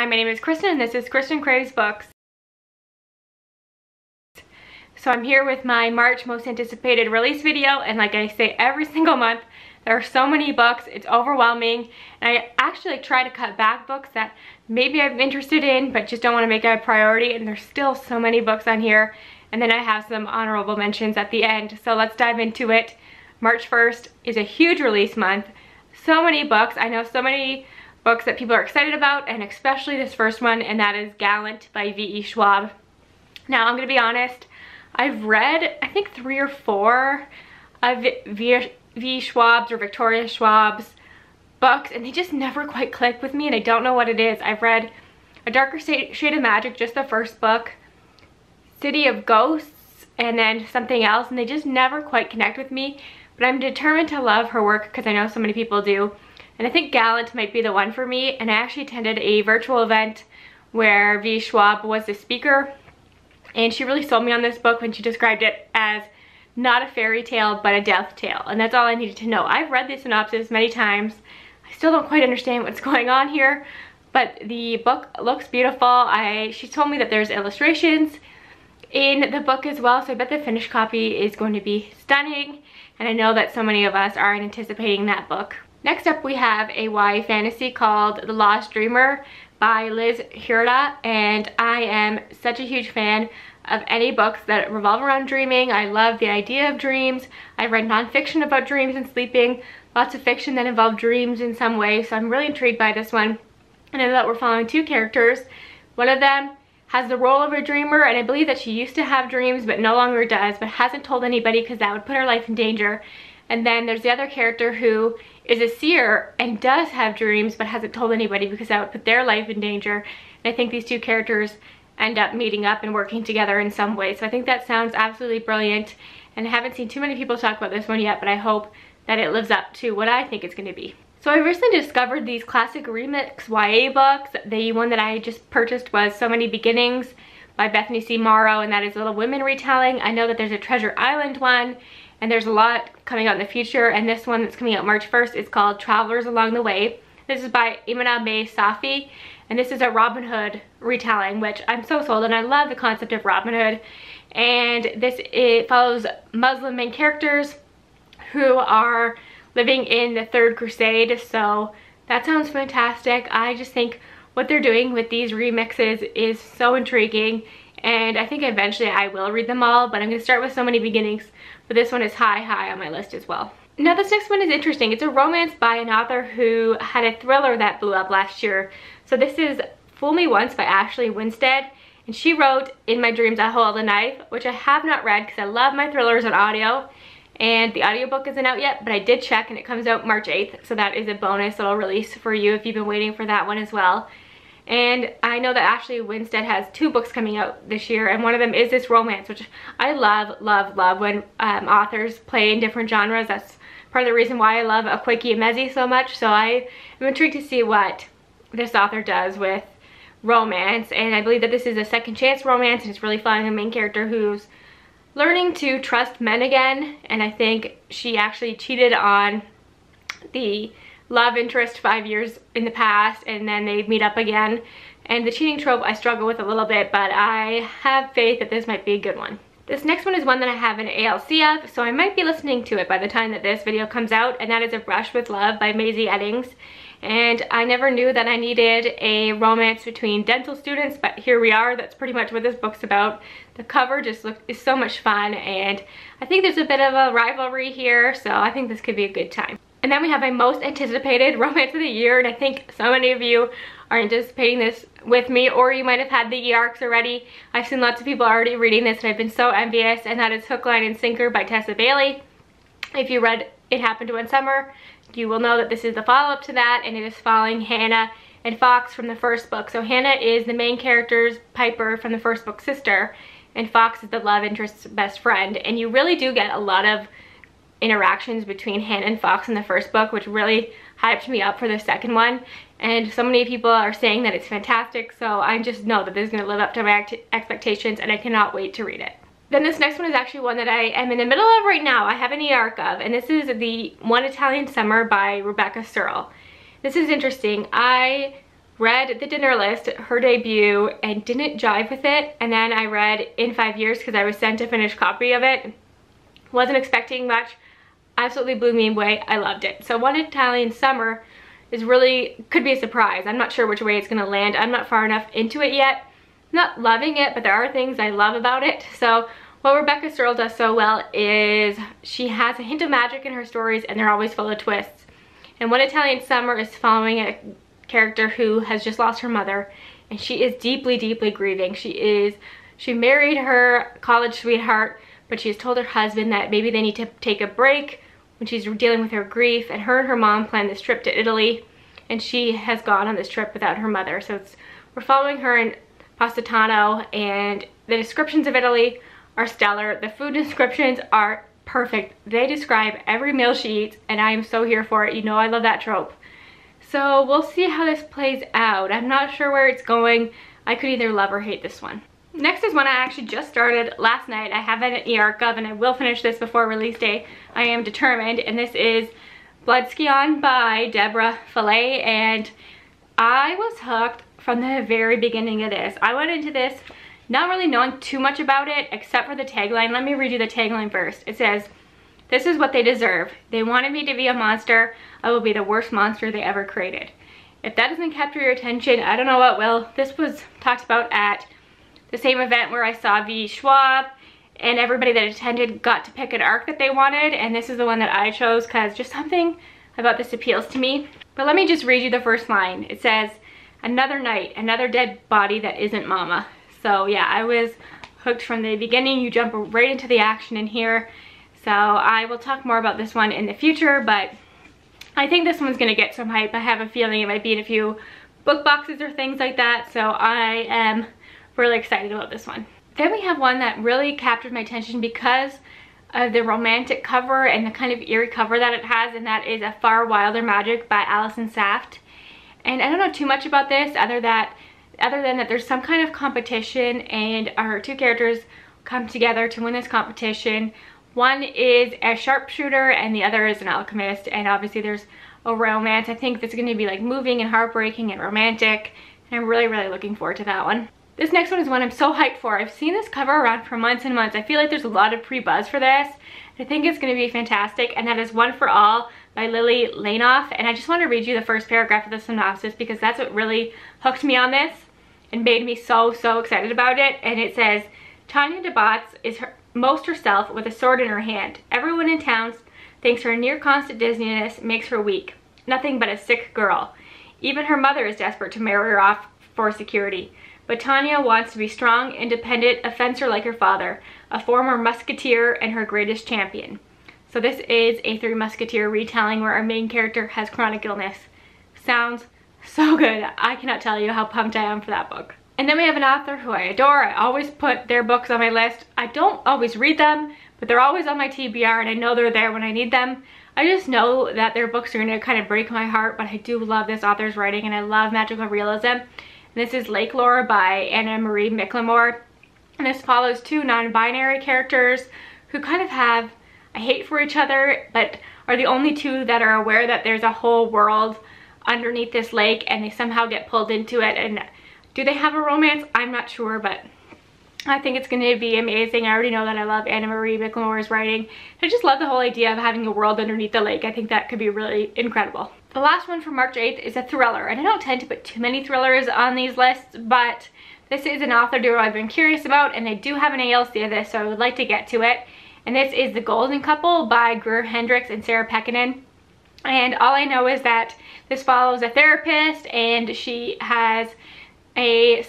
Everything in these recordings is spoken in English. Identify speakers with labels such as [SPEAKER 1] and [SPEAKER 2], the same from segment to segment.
[SPEAKER 1] Hi, my name is Kristen and this is Kristen Craves Books. So I'm here with my March most anticipated release video, and like I say every single month, there are so many books, it's overwhelming, and I actually try to cut back books that maybe I'm interested in but just don't want to make it a priority, and there's still so many books on here. And then I have some honorable mentions at the end, so let's dive into it. March 1st is a huge release month. So many books. I know so many books that people are excited about, and especially this first one, and that is Gallant by V.E. Schwab. Now, I'm going to be honest, I've read, I think 3 or 4 of V.E. Schwab's or Victoria Schwab's books, and they just never quite click with me, and I don't know what it is. I've read A Darker Shade of Magic, just the first book, City of Ghosts, and then something else, and they just never quite connect with me, but I'm determined to love her work because I know so many people do. And I think Gallant might be the one for me, and I actually attended a virtual event where V. Schwab was the speaker, and she really sold me on this book when she described it as not a fairy tale but a death tale, and that's all I needed to know. I've read the synopsis many times. I still don't quite understand what's going on here, but the book looks beautiful. She told me that there's illustrations in the book as well, so I bet the finished copy is going to be stunning, and I know that so many of us are anticipating that book. Next up, we have a YA fantasy called The Lost Dreamer by Liz Hurta, and I am such a huge fan of any books that revolve around dreaming. I love the idea of dreams. I've read nonfiction about dreams and sleeping, lots of fiction that involve dreams in some way, so I'm really intrigued by this one. And I know that we're following 2 characters. One of them has the role of a dreamer, and I believe that she used to have dreams but no longer does, but hasn't told anybody because that would put her life in danger. And then there's the other character who is a seer and does have dreams but hasn't told anybody because that would put their life in danger. And I think these 2 characters end up meeting up and working together in some way. So I think that sounds absolutely brilliant, and I haven't seen too many people talk about this one yet, but I hope that it lives up to what I think it's going to be. So I recently discovered these classic remix YA books. The one that I just purchased was So Many Beginnings by Bethany C. Morrow, and that is Little Women retelling. I know that there's a Treasure Island one, and there's a lot coming out in the future, and this one that's coming out March 1st is called Travelers Along the Way. This is by Imana May Safi, and this is a Robin Hood retelling, which I'm so sold, and I love the concept of Robin Hood. And it follows Muslim main characters who are living in the Third Crusade, so that sounds fantastic. I just think what they're doing with these remixes is so intriguing, and I think eventually I will read them all, but I'm going to start with So Many Beginnings, but this one is high on my list as well. Now this next one is interesting. It's a romance by an author who had a thriller that blew up last year. So this is Fool Me Once by Ashley Winstead, and she wrote In My Dreams I Hold a Knife, which I have not read because I love my thrillers on audio, and the audiobook isn't out yet, but I did check and it comes out March 8th, so that is a bonus little release for you if you've been waiting for that one as well. And I know that Ashley Winstead has 2 books coming out this year, and one of them is this romance, which I love when authors play in different genres. That's part of the reason why I love Akwaeke Emezi so much, so I am intrigued to see what this author does with romance. And I believe that this is a second chance romance, and it's really following a main character who's learning to trust men again, and I think she actually cheated on the love interest 5 years in the past, and then they meet up again. And the cheating trope I struggle with a little bit, but I have faith that this might be a good one. This next one is one that I have an ALC of, so I might be listening to it by the time that this video comes out, and that is A Brush with Love by Maisie Eddings. And I never knew that I needed a romance between dental students, but here we are. That's pretty much what this book's about. The cover just is so much fun, and I think there's a bit of a rivalry here, so I think this could be a good time. And then we have my most anticipated romance of the year, and I think so many of you are anticipating this with me, or you might have had the e-arcs already. I've seen lots of people already reading this, and I've been so envious, and that is Hook, Line, and Sinker by Tessa Bailey. If you read It Happened One Summer, you will know that this is the follow-up to that, and it is following Hannah and Fox from the first book. So Hannah is the main character's Piper from the first book's sister, and Fox is the love interest's best friend, and you really do get a lot of interactions between Hannah and Fox in the first book, which really hyped me up for the second one. And so many people are saying that it's fantastic, so I just know that this is going to live up to my expectations, and I cannot wait to read it. Then this next one is actually one that I am in the middle of right now. I have an e-arc of, and this is The One Italian Summer by Rebecca Searle. This is interesting. I read The Dinner List, her debut, and didn't jive with it. And then I read In 5 Years because I was sent a finished copy of it. Wasn't expecting much. Absolutely blew me away. I loved it. So One Italian Summer is really, could be a surprise. I'm not sure which way it's going to land. I'm not far enough into it yet. I'm not loving it, but there are things I love about it. So what Rebecca Searle does so well is she has a hint of magic in her stories, and they're always full of twists. And One Italian Summer is following a character who has just lost her mother, and she is deeply, deeply grieving. She married her college sweetheart, but she has told her husband that maybe they need to take a break when she's dealing with her grief, and her mom planned this trip to Italy, and she has gone on this trip without her mother. So we're following her in Positano, and the descriptions of Italy are stellar. The food descriptions are perfect. They describe every meal she eats, and I am so here for it. You know I love that trope. So we'll see how this plays out. I'm not sure where it's going. I could either love or hate this one. Next is one I actually just started last night. I have an e-arc of, and I will finish this before release day. I am determined, and this is Bloodskion by Deborah Fillet, and I was hooked from the very beginning of this. I went into this not really knowing too much about it except for the tagline. Let me read you the tagline first. It says, "This is what they deserve. They wanted me to be a monster. I will be the worst monster they ever created." If that doesn't capture your attention, I don't know what will. This was talked about at the same event where I saw V. Schwab, and everybody that attended got to pick an arc that they wanted, and this is the one that I chose because just something about this appeals to me. But let me just read you the first line. It says, "Another night, another dead body that isn't mama." So yeah, I was hooked from the beginning. You jump right into the action in here. So I will talk more about this one in the future, but I think this one's gonna get some hype. I have a feeling it might be in a few book boxes or things like that, so I am really excited about this one. Then we have one that really captured my attention because of the romantic cover and the kind of eerie cover that it has, and that is A Far Wilder Magic by Alison Saft. And I don't know too much about this other than that there's some kind of competition, and our two characters come together to win this competition. One is a sharpshooter and the other is an alchemist, and obviously there's a romance. I think this is going to be like moving and heartbreaking and romantic, and I'm really, really looking forward to that one. This next one is one I'm so hyped for. I've seen this cover around for months and months. I feel like there's a lot of pre-buzz for this. I think it's going to be fantastic, and that is One for All by Lily Lainoff. And I just want to read you the first paragraph of the synopsis because that's what really hooked me on this and made me so excited about it. And it says, "Tanya DeBotts is most herself with a sword in her hand. Everyone in town thinks her near constant dizziness makes her weak. Nothing but a sick girl. Even her mother is desperate to marry her off for security. But Tanya wants to be strong, independent, a fencer like her father, a former musketeer and her greatest champion." So this is a Three Musketeer retelling where our main character has chronic illness. Sounds so good. I cannot tell you how pumped I am for that book. And then we have an author who I adore. I always put their books on my list. I don't always read them, but they're always on my TBR, and I know they're there when I need them. I just know that their books are going to kind of break my heart, but I do love this author's writing, and I love magical realism. This is Lake Lore by Anna Marie Miclemore. And this follows two non-binary characters who kind of have a hate for each other, but are the only two that are aware that there's a whole world underneath this lake, and they somehow get pulled into it. And do they have a romance? I'm not sure, but I think it's going to be amazing. I already know that I love Anna Marie Miclemore's writing. I just love the whole idea of having a world underneath the lake. I think that could be really incredible. The last one for March 8th is a thriller, and I don't tend to put too many thrillers on these lists, but this is an author duo I've been curious about, and they do have an ALC of this, so I would like to get to it. And this is The Golden Couple by Greer Hendricks and Sarah Pekkanen. And all I know is that this follows a therapist, and she has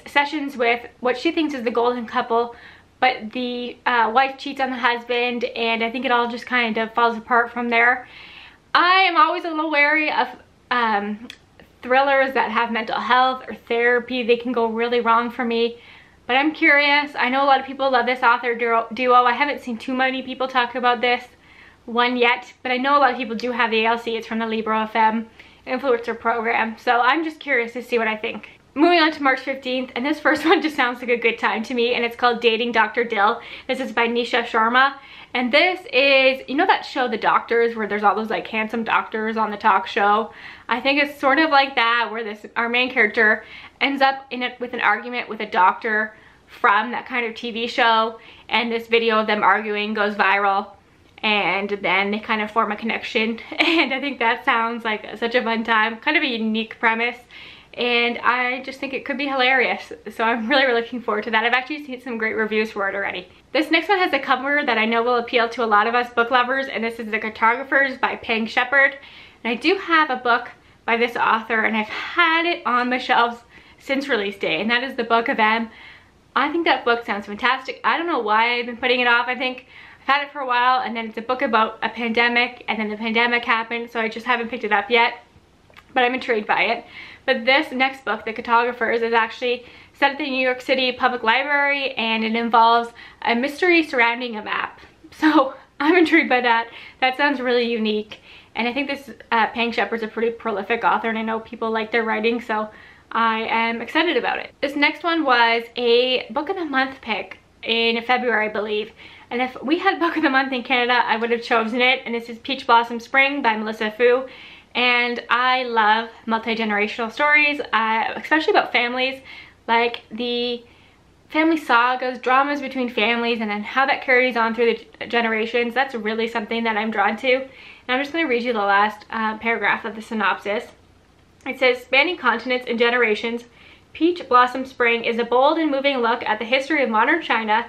[SPEAKER 1] sessions with what she thinks is the golden couple, but the wife cheats on the husband, and I think it all just kind of falls apart from there. I am always a little wary of thrillers that have mental health or therapy. They can go really wrong for me, but I'm curious. I know a lot of people love this author duo. I haven't seen too many people talk about this one yet, but I know a lot of people do have the ALC. It's from the Libro FM influencer program, so I'm just curious to see what I think. moving on to March 15th, and this first one just sounds like a good time to me, and it's called Dating Dr. Dill. This is by Nisha Sharma, and this is, you know that show The Doctors, where there's all those like handsome doctors on the talk show? I think it's sort of like that, where our main character ends up with an argument with a doctor from that kind of TV show, and this video of them arguing goes viral, and then they kind of form a connection. And I think that sounds like such a fun time, kind of a unique premise, and I just think it could be hilarious. So I'm really looking forward to that. I've actually seen some great reviews for it already. This next one has a cover that I know will appeal to a lot of us book lovers, and this is The Cartographers by Peng Shepherd. And I do have a book by this author, and I've had it on my shelves since release day, and that is The Book of M. I think that book sounds fantastic. I don't know why I've been putting it off. I think I've had it for a while, and then it's a book about a pandemic, and then the pandemic happened, so I just haven't picked it up yet, but I'm intrigued by it. But this next book, The Cartographers, is actually set at the New York City Public Library, and it involves a mystery surrounding a map. So I'm intrigued by that. That sounds really unique, and I think this Peng Shepherd's a pretty prolific author, and I know people like their writing, so I am excited about it. This next one was a Book of the Month pick in February, I believe. And if we had Book of the Month in Canada, I would have chosen it. And this is Peach Blossom Spring by Melissa Fu. And I love multi-generational stories, especially about families, like the family sagas, dramas between families, and then how that carries on through the generations. That's really something that I'm drawn to. And I'm just going to read you the last paragraph of the synopsis. It says, spanning continents and generations, Peach Blossom Spring is a bold and moving look at the history of modern China,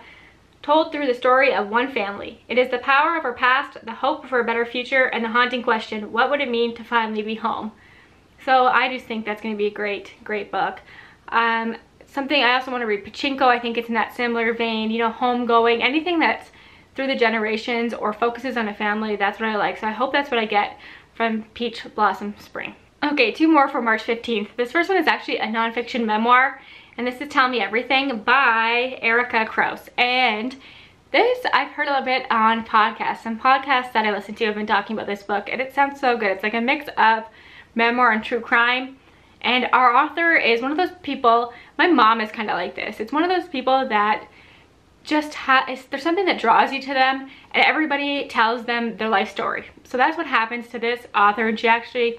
[SPEAKER 1] told through the story of one family. It is the power of our past, the hope for a better future, and the haunting question, what would it mean to finally be home? So I just think that's going to be a great book. Something I also want to read, Pachinko. I think it's in that similar vein, you know, homegoing, anything that's through the generations or focuses on a family, that's what I like. So I hope that's what I get from Peach Blossom Spring. Okay, two more for March 15th. This first one is actually a nonfiction memoir, and this is Tell Me Everything by Erica Krause. And this I've heard a little bit on podcasts. Some podcasts that I listen to have been talking about this book, and it sounds so good. It's like a mix of memoir and true crime. And our author is one of those people, my mom is kind of like this. It's one of those people that just there's something that draws you to them, and everybody tells them their life story. So that's what happens to this author, and she actually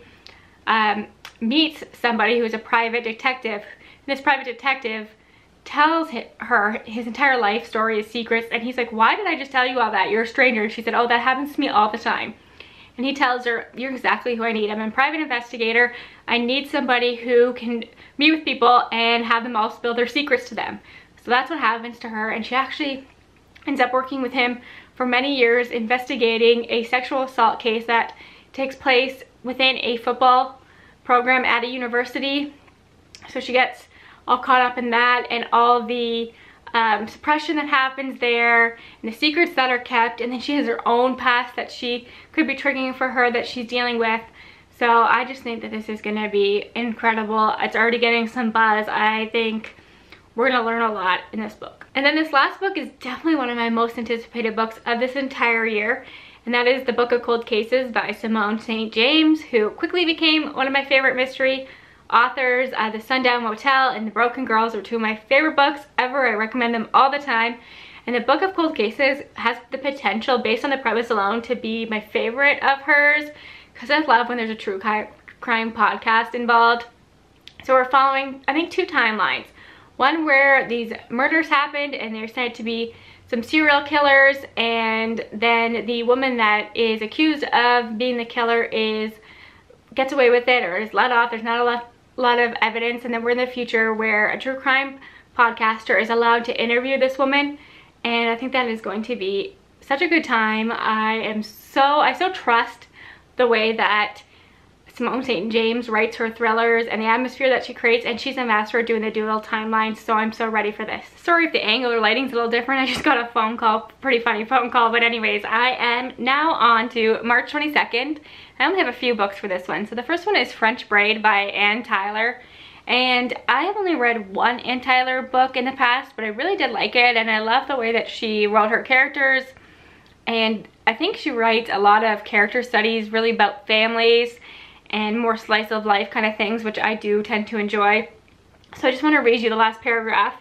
[SPEAKER 1] meets somebody who is a private detective. And this private detective tells her his entire life story, his secrets, and he's like, why did I just tell you all that? You're a stranger. And she said, oh, that happens to me all the time. And he tells her, you're exactly who I need. I'm a private investigator. I need somebody who can meet with people and have them all spill their secrets to them. So that's what happens to her, and she actually ends up working with him for many years, investigating a sexual assault case that takes place within a football program at a university. So she gets all caught up in that, and all the suppression that happens there, and the secrets that are kept, and then she has her own past that she could be triggering for her that she's dealing with. So I just think that this is going to be incredible. It's already getting some buzz. I think we're going to learn a lot in this book. And then this last book is definitely one of my most anticipated books of this entire year, and that is The Book of Cold Cases by Simone St. James, who quickly became one of my favorite mystery authors. The Sundown Motel and The Broken Girls are two of my favorite books ever. I recommend them all the time. And The Book of Cold Cases has the potential, based on the premise alone, to be my favorite of hers, because I love when there's a true crime podcast involved. So we're following, I think, two timelines. One where these murders happened and they're said to be some serial killers, and then the woman that is accused of being the killer gets away with it or is let off. There's not a lot of evidence. And then we're in the future where a true crime podcaster is allowed to interview this woman, and I think that is going to be such a good time. I so trust the way that Simone St. James writes her thrillers and the atmosphere that she creates, and she's a master at doing the dual timelines, so I'm so ready for this. Sorry if the angle or lighting's a little different. I just got a phone call, pretty funny phone call, but anyways, I am now on to March 22nd. I only have a few books for this one. So the first one is French Braid by Anne Tyler, and I have only read one Anne Tyler book in the past, but I really did like it, and I love the way that she wrote her characters, and I think she writes a lot of character studies really about families and more slice of life kind of things, which I do tend to enjoy. So I just want to read you the last paragraph.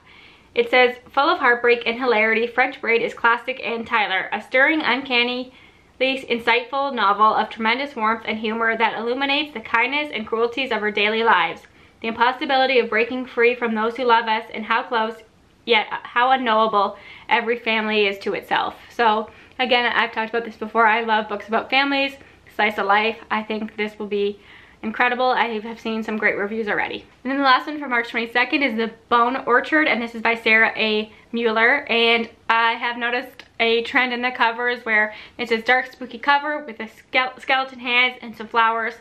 [SPEAKER 1] It says, full of heartbreak and hilarity, French Braid is classic Anne Tyler, a stirring, uncanny, insightful novel of tremendous warmth and humor that illuminates the kindness and cruelties of our daily lives, the impossibility of breaking free from those who love us, and how close, yet how unknowable every family is to itself. So again, I've talked about this before. I love books about families, slice of life. I think this will be incredible. I have seen some great reviews already. And then the last one for March 22nd is The Bone Orchard, and this is by Sarah A. Mueller. And I have noticed a trend in the covers where it's this dark spooky cover with a skeleton hands and some flowers.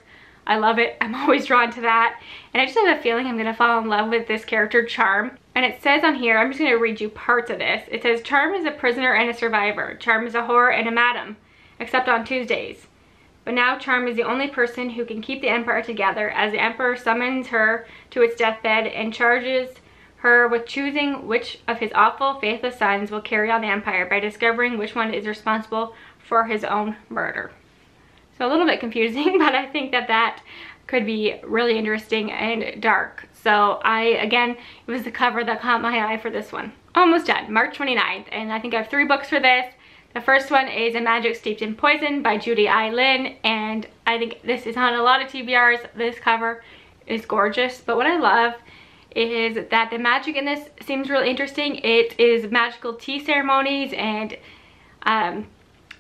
[SPEAKER 1] I love it. I'm always drawn to that. And I just have a feeling I'm gonna fall in love with this character, Charm. And it says on here, I'm just gonna read you parts of this. It says, Charm is a prisoner and a survivor. Charm is a whore and a madam, except on Tuesdays. But now Charm is the only person who can keep the empire together, as the emperor summons her to its deathbed and charges her with choosing which of his awful, faithless sons will carry on the empire by discovering which one is responsible for his own murder. So a little bit confusing, but I think that that could be really interesting and dark. So again, it was the cover that caught my eye for this one. Almost done, March 29th, and I think I have 3 books for this. The first one is A Magic Steeped in Poison by Judy I. Lin, and I think this is on a lot of TBRs. This cover is gorgeous, but what I love is that the magic in this seems really interesting. It is magical tea ceremonies, and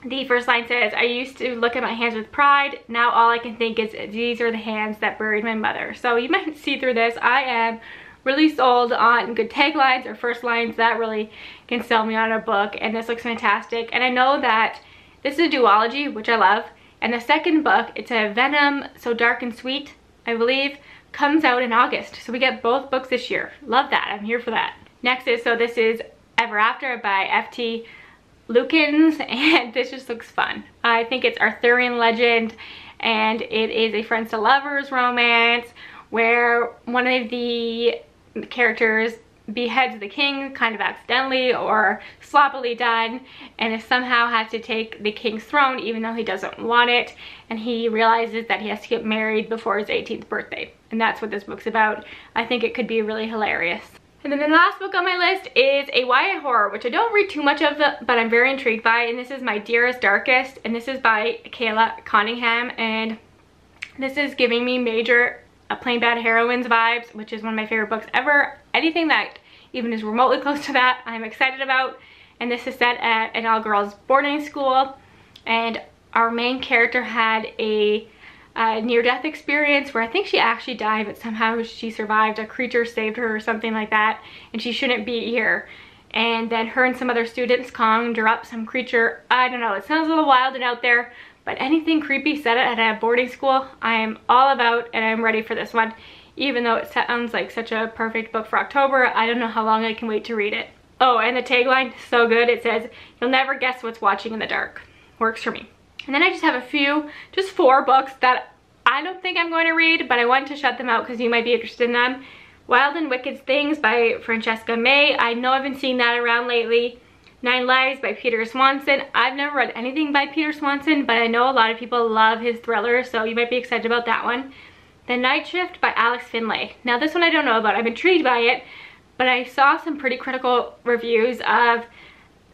[SPEAKER 1] the first line says, I used to look at my hands with pride. Now all I can think is these are the hands that buried my mother. So you might see through this, I am really sold on good taglines or first lines that really can sell me on a book, and this looks fantastic. And I know that this is a duology, which I love, and the second book, it's a Venom So Dark and Sweet, I believe, comes out in August. So we get both books this year. Love that. I'm here for that. Next is, so this is Ever After by F.T. Lukens, and this just looks fun. I think it's Arthurian legend, and it is a friends to lovers romance where one of the characters beheads the king kind of accidentally or sloppily done, and somehow has to take the king's throne even though he doesn't want it, and he realizes that he has to get married before his 18th birthday, and that's what this book's about. I think it could be really hilarious. And then the last book on my list is a YA horror, which I don't read too much of, but I'm very intrigued by, and this is My Dearest Darkest, and this is by Kayla Conningham, and this is giving me major Plain Bad Heroines vibes, which is one of my favorite books ever. Anything that even is remotely close to that, I'm excited about. And this is set at an all-girls boarding school, and our main character had a near-death experience where I think she actually died, but somehow she survived. A creature saved her or something like that, and she shouldn't be here. And then her and some other students conjure up some creature. I don't know, it sounds a little wild and out there, but anything creepy set at a boarding school, I am all about, and I'm ready for this one. Even though it sounds like such a perfect book for October, I don't know how long I can wait to read it. Oh, and the tagline, so good. It says, you'll never guess what's watching in the dark. Works for me. And then I just have a few, just 4 books that I don't think I'm going to read, but I wanted to shut them out because you might be interested in them. Wild and Wicked Things by Francesca May. I know I've been seeing that around lately. 9 Lives by Peter Swanson. I've never read anything by Peter Swanson, but I know a lot of people love his thrillers, so you might be excited about that one. The Night Shift by Alex Finlay. Now this one I don't know about. I'm intrigued by it, but I saw some pretty critical reviews of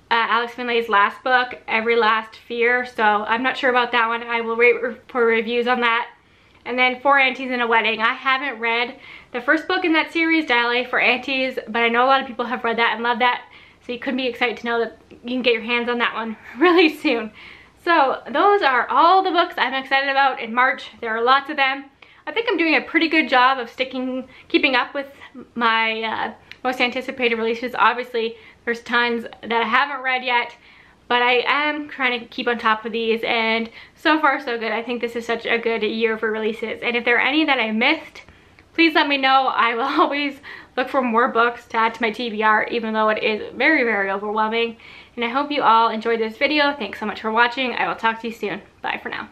[SPEAKER 1] Alex Finlay's last book, Every Last Fear, so I'm not sure about that one. I will wait for reviews on that. And then Four Aunties and a Wedding. I haven't read the first book in that series, Dial A for Aunties, but I know a lot of people have read that and love that. So you could be excited to know that you can get your hands on that one really soon. So those are all the books I'm excited about in March. There are lots of them. I think I'm doing a pretty good job of keeping up with my most anticipated releases. Obviously, there's tons that I haven't read yet, but I am trying to keep on top of these, and so far so good. I think this is such a good year for releases, and if there are any that I missed, please let me know. I will always look for more books to add to my TBR, even though it is very, very overwhelming. And I hope you all enjoyed this video. Thanks so much for watching. I will talk to you soon. Bye for now.